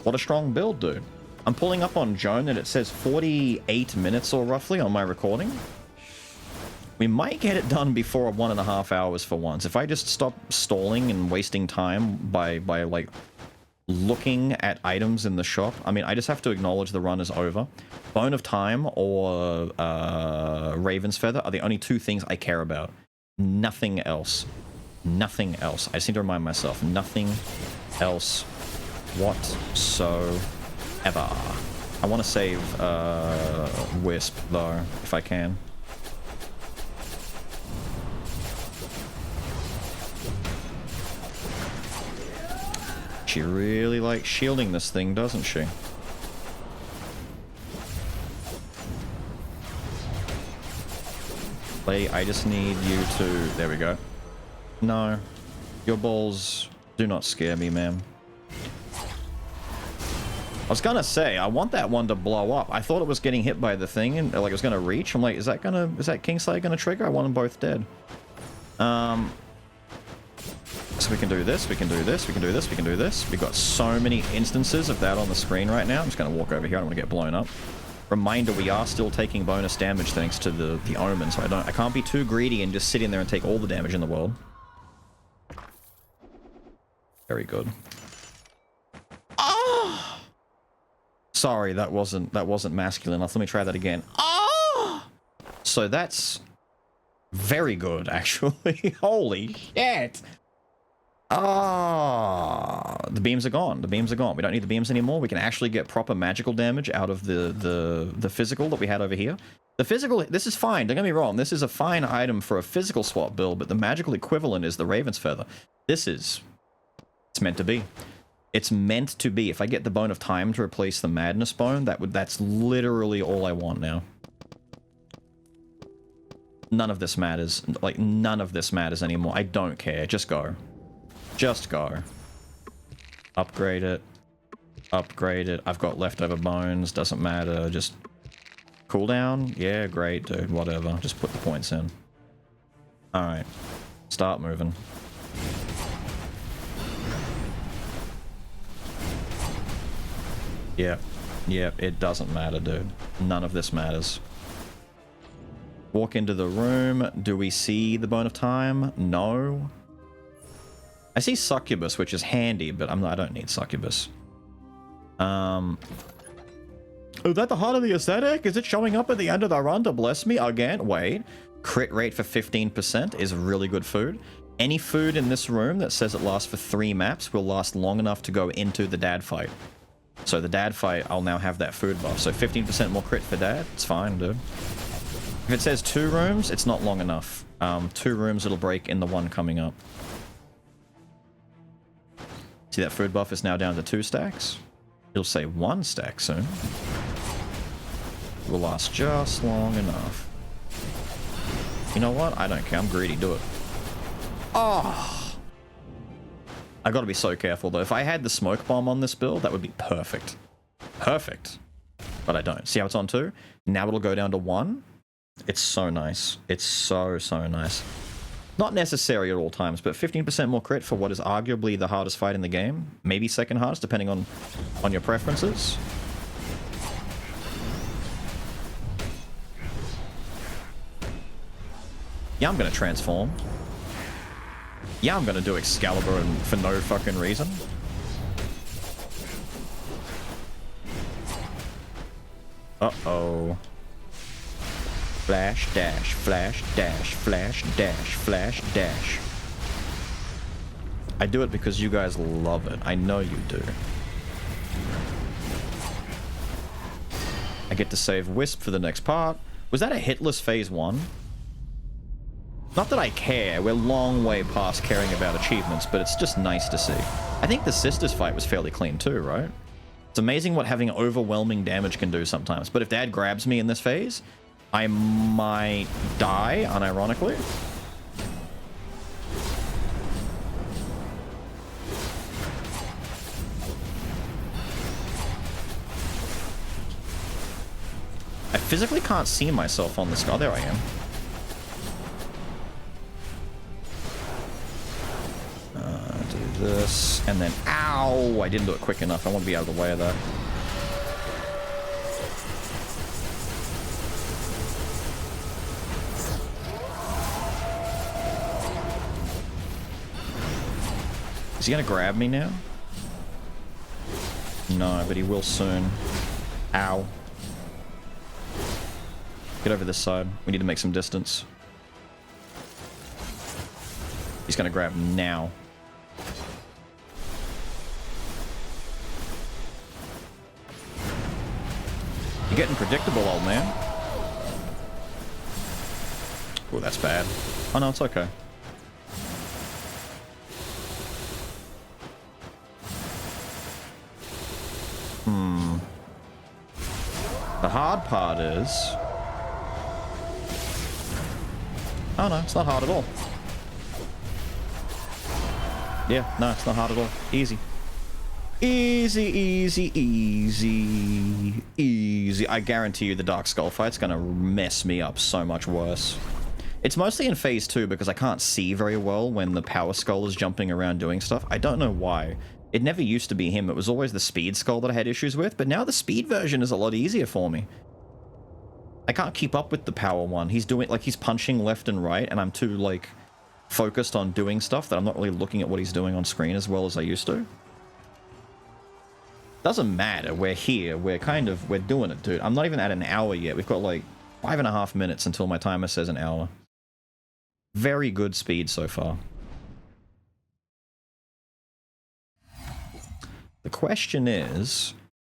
What a strong build, dude. I'm pulling up on Joan and it says 48 minutes or roughly on my recording. We might get it done before 1.5 hours for once. If I just stop stalling and wasting time by like looking at items in the shop. I mean, I just have to acknowledge the run is over. Bone of Time or Raven's Feather are the only two things I care about. Nothing else. Nothing else. I just need to remind myself. Nothing else whatsoever. I want to save Wisp, though, if I can. She really likes shielding this thing, doesn't she? I just need you to... There we go. No. Your balls do not scare me, ma'am. I was gonna say, I want that one to blow up. I thought it was getting hit by the thing and like it was gonna reach. I'm like, is that Kingslayer gonna trigger? I want them both dead. So we can do this, we can do this, we can do this, we can do this. We've got so many instances of that on the screen right now. I'm just gonna walk over here, I don't want to get blown up. Reminder, we are still taking bonus damage thanks to the Omen, so I can't be too greedy and just sit in there and take all the damage in the world. Very good. Oh! Sorry, that wasn't masculine enough. Let me try that again. Oh! So that's very good, actually. Holy shit! Ah, the beams are gone. The beams are gone. We don't need the beams anymore. We can actually get proper magical damage out of the physical that we had over here. The physical, this is fine. Don't get me wrong. This is a fine item for a physical swap build, but the magical equivalent is the Raven's Feather. This is... It's meant to be. It's meant to be. If I get the Bone of Time to replace the Madness Bone, that's literally all I want now. None of this matters. Like, none of this matters anymore. I don't care. Just go. Just go. Upgrade it. Upgrade it. I've got leftover bones. Doesn't matter. Just cooldown. Yeah, great, dude. Whatever. Just put the points in. Alright. Start moving. Yep. Yep. It doesn't matter, dude. None of this matters. Walk into the room. Do we see the Bone of Time? No. I see Succubus, which is handy, but I don't need Succubus. Oh, is that the heart of the aesthetic? Is it showing up at the end of the run to bless me again? Wait. Crit rate for 15% is really good food. Any food in this room that says it lasts for 3 maps will last long enough to go into the dad fight. So the dad fight, I'll now have that food buff. So 15% more crit for dad. It's fine, dude. If it says 2 rooms, it's not long enough. 2 rooms, it'll break in the one coming up. See that food buff is now down to 2 stacks? It'll say 1 stack soon. It will last just long enough. You know what? I don't care. I'm greedy. Do it. Oh! I gotta be so careful, though. If I had the smoke bomb on this build, that would be perfect. Perfect. But I don't. See how it's on 2? Now it'll go down to 1. It's so nice. It's so, so nice. Not necessary at all times, but 15% more crit for what is arguably the hardest fight in the game. Maybe second hardest, depending on your preferences. Yeah, I'm gonna transform. Yeah, I'm gonna do Excalibur and for no fucking reason. Uh-oh. Flash, dash, flash, dash, flash, dash, flash, dash. I do it because you guys love it. I know you do. I get to save Wisp for the next part. Was that a hitless phase 1? Not that I care. We're a long way past caring about achievements, but it's just nice to see. I think the sisters fight was fairly clean too, right? It's amazing what having overwhelming damage can do sometimes. But if Dad grabs me in this phase, I might die, unironically. I physically can't see myself on the sky. There I am. Do this, and then... Ow! I didn't do it quick enough. I want to be out of the way of that. Is he gonna grab me now? No, but he will soon. Ow. Get over this side. We need to make some distance. He's gonna grab now. You're getting predictable, old man. Oh, that's bad. Oh no, it's okay. The hard part is... Oh no, it's not hard at all. Yeah, no, it's not hard at all. Easy. Easy, easy, easy, easy. I guarantee you the Dark Skull fight's gonna mess me up so much worse. It's mostly in phase 2 because I can't see very well when the Power Skull is jumping around doing stuff. I don't know why. It never used to be him. It was always the Speed Skull that I had issues with, but now the Speed version is a lot easier for me. I can't keep up with the Power one. He's doing, like, he's punching left and right, and I'm too, like, focused on doing stuff that I'm not really looking at what he's doing on screen as well as I used to. Doesn't matter. We're here. We're doing it, dude. I'm not even at an hour yet. We've got, like, 5.5 minutes until my timer says an hour. Very good speed so far. The question is,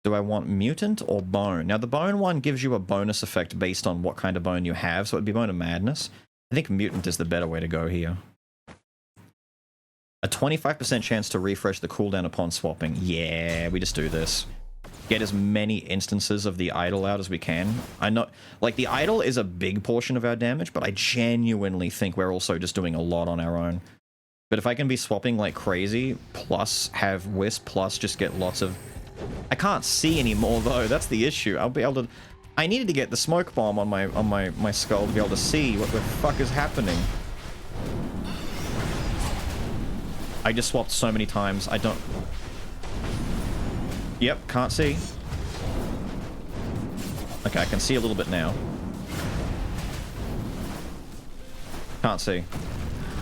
do I want Mutant or Bone? Now, the Bone one gives you a bonus effect based on what kind of bone you have, so it'd be Bone of Madness. I think Mutant is the better way to go here. A 25% chance to refresh the cooldown upon swapping. Yeah, we just do this. Get as many instances of the idol out as we can. I know, like, the idol is a big portion of our damage, but I genuinely think we're also just doing a lot on our own. But if I can be swapping like crazy, plus have Wisp, plus just get lots of... I can't see anymore, though. That's the issue. I'll be able to... I needed to get the smoke bomb on my skull to be able to see what the fuck is happening. I just swapped so many times. I don't... Yep, can't see. Okay, I can see a little bit now. Can't see.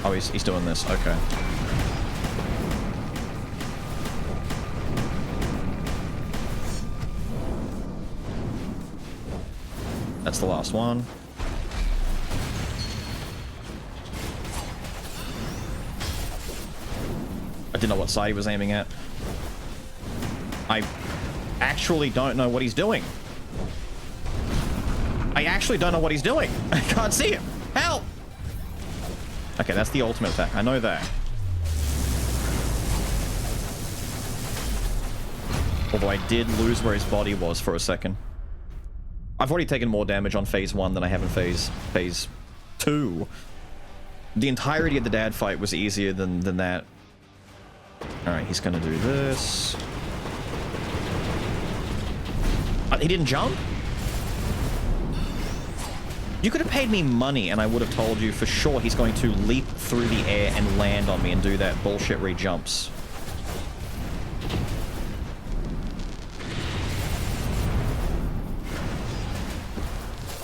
Oh, he's doing this. Okay. That's the last one. I didn't know what side he was aiming at. I actually don't know what he's doing. I actually don't know what he's doing. I can't see him. Help! Okay, that's the ultimate attack. I know that. Although I did lose where his body was for a second. I've already taken more damage on phase 1 than I have in phase 2. The entirety of the dad fight was easier than that. Alright, he's gonna do this. He didn't jump? You could have paid me money and I would have told you for sure he's going to leap through the air and land on me and do that bullshit where he jumps.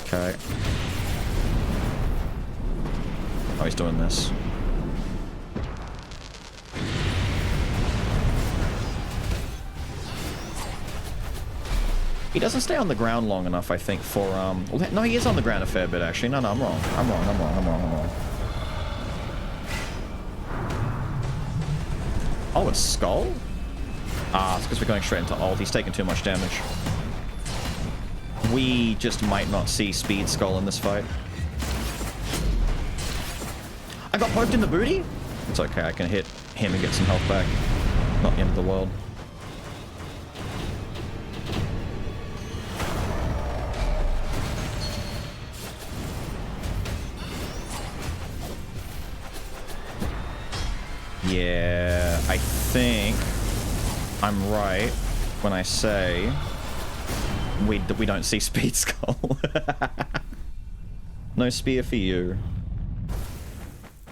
Okay. Oh, he's doing this. He doesn't stay on the ground long enough, I think, for, well, no, he is on the ground a fair bit, actually. No, I'm wrong. I'm wrong. Oh, it's Skul? Ah, it's because we're going straight into ult. He's taking too much damage. We just might not see Speed Skul in this fight. I got poked in the booty? It's okay, I can hit him and get some health back. Not the end of the world. Yeah, I think I'm right when I say we don't see Speed Skul. No spear for you.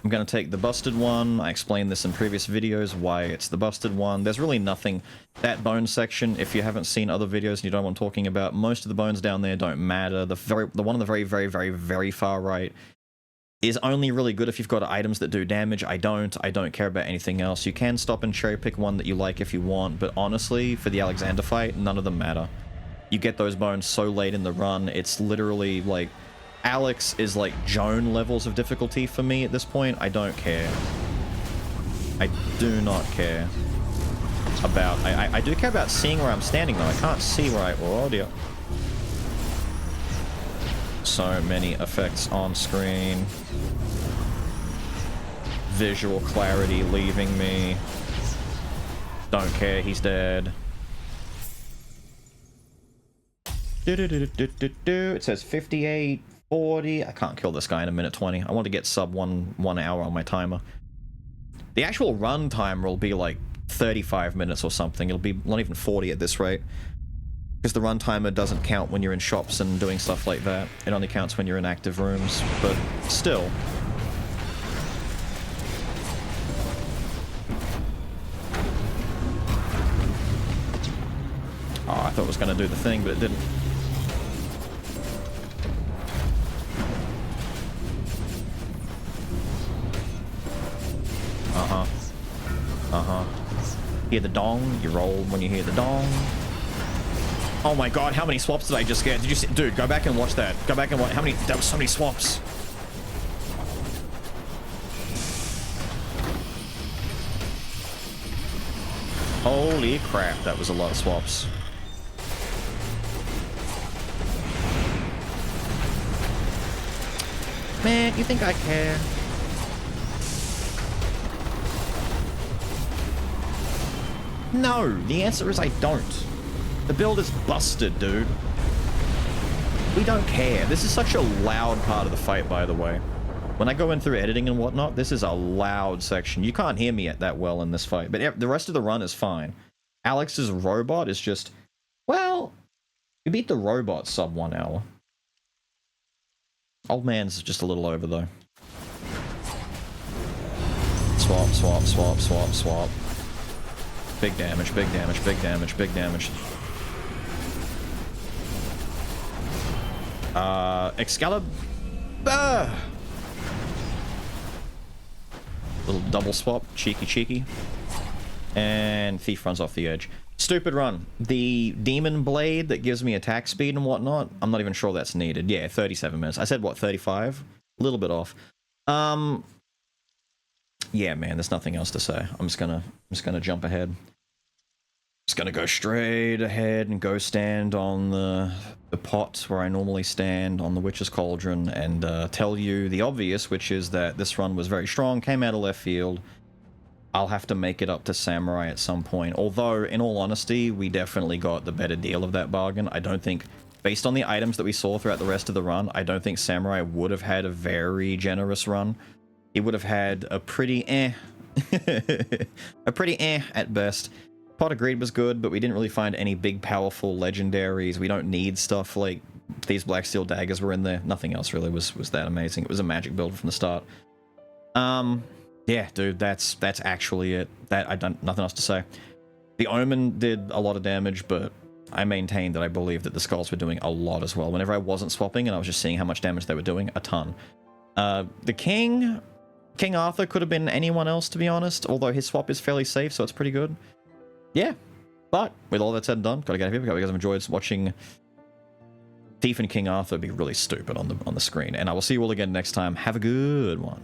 I'm gonna take the busted one. I explained this in previous videos, why it's the busted one. There's really nothing. That bone section, if you haven't seen other videos and you don't know what I'm talking about, most of the bones down there don't matter. The one on the very far right is only really good if you've got items that do damage. I don't care about anything else. You can stop and cherry pick one that you like if you want, but honestly, for the Alexander fight, none of them matter. You get those bones so late in the run, it's literally like... Alex is like Joan levels of difficulty for me at this point. I don't care. I do not care about... I do care about seeing where I'm standing though. I can't see where I... Oh dear. So many effects on screen. Visual clarity leaving me. Don't care, he's dead. It says 58, 40. I can't kill this guy in a minute 20. I want to get sub one hour on my timer. The actual run time will be like 35 minutes or something. It'll be not even 40 at this rate. Because the run timer doesn't count when you're in shops and doing stuff like that. It only counts when you're in active rooms, but still. Oh, I thought it was going to do the thing, but it didn't. Hear the dong? You roll when you hear the dong. Oh my god, how many swaps did I just get? Did you see? Dude, go back and watch that. Go back and watch. How many? That was so many swaps. Holy crap, that was a lot of swaps. Man, you think I care? No, the answer is I don't. The build is busted, dude. We don't care. This is such a loud part of the fight, by the way. When I go in through editing and whatnot, this is a loud section. You can't hear me that well in this fight, but the rest of the run is fine. Alex's robot is just... Well, we beat the robot sub 1 hour. Old man's just a little over, though. Swap, swap, swap, swap, swap. Big damage, big damage, big damage, big damage. Excalibur! Little double swap, cheeky cheeky. And Thief runs off the edge. Stupid run. The Demon Blade that gives me attack speed and whatnot, I'm not even sure that's needed. Yeah, 37 minutes. I said, what, 35? A little bit off. Yeah, man, there's nothing else to say. I'm just gonna jump ahead. Just gonna go straight ahead and go stand on the pot where I normally stand on the Witch's Cauldron and tell you the obvious, which is that this run was very strong, came out of left field. I'll have to make it up to Samurai at some point. Although, in all honesty, we definitely got the better deal of that bargain. I don't think, based on the items that we saw throughout the rest of the run, I don't think Samurai would have had a very generous run. He would have had a pretty a pretty at best. Pot of Greed was good, but we didn't really find any big, powerful legendaries. We don't need stuff like these Black Steel Daggers were in there. Nothing else really was that amazing. It was a magic build from the start. Yeah, dude, that's actually it. Nothing else to say. The Omen did a lot of damage, but I maintained that I believe that the Skulls were doing a lot as well. Whenever I wasn't swapping and I was just seeing how much damage they were doing, a ton. The King Arthur could have been anyone else, to be honest, although his swap is fairly safe, so it's pretty good. Yeah, but with all that said and done, gotta get out of here. Hope you guys have enjoyed watching Thief and King Arthur be really stupid on the screen, and I will see you all again next time. Have a good one.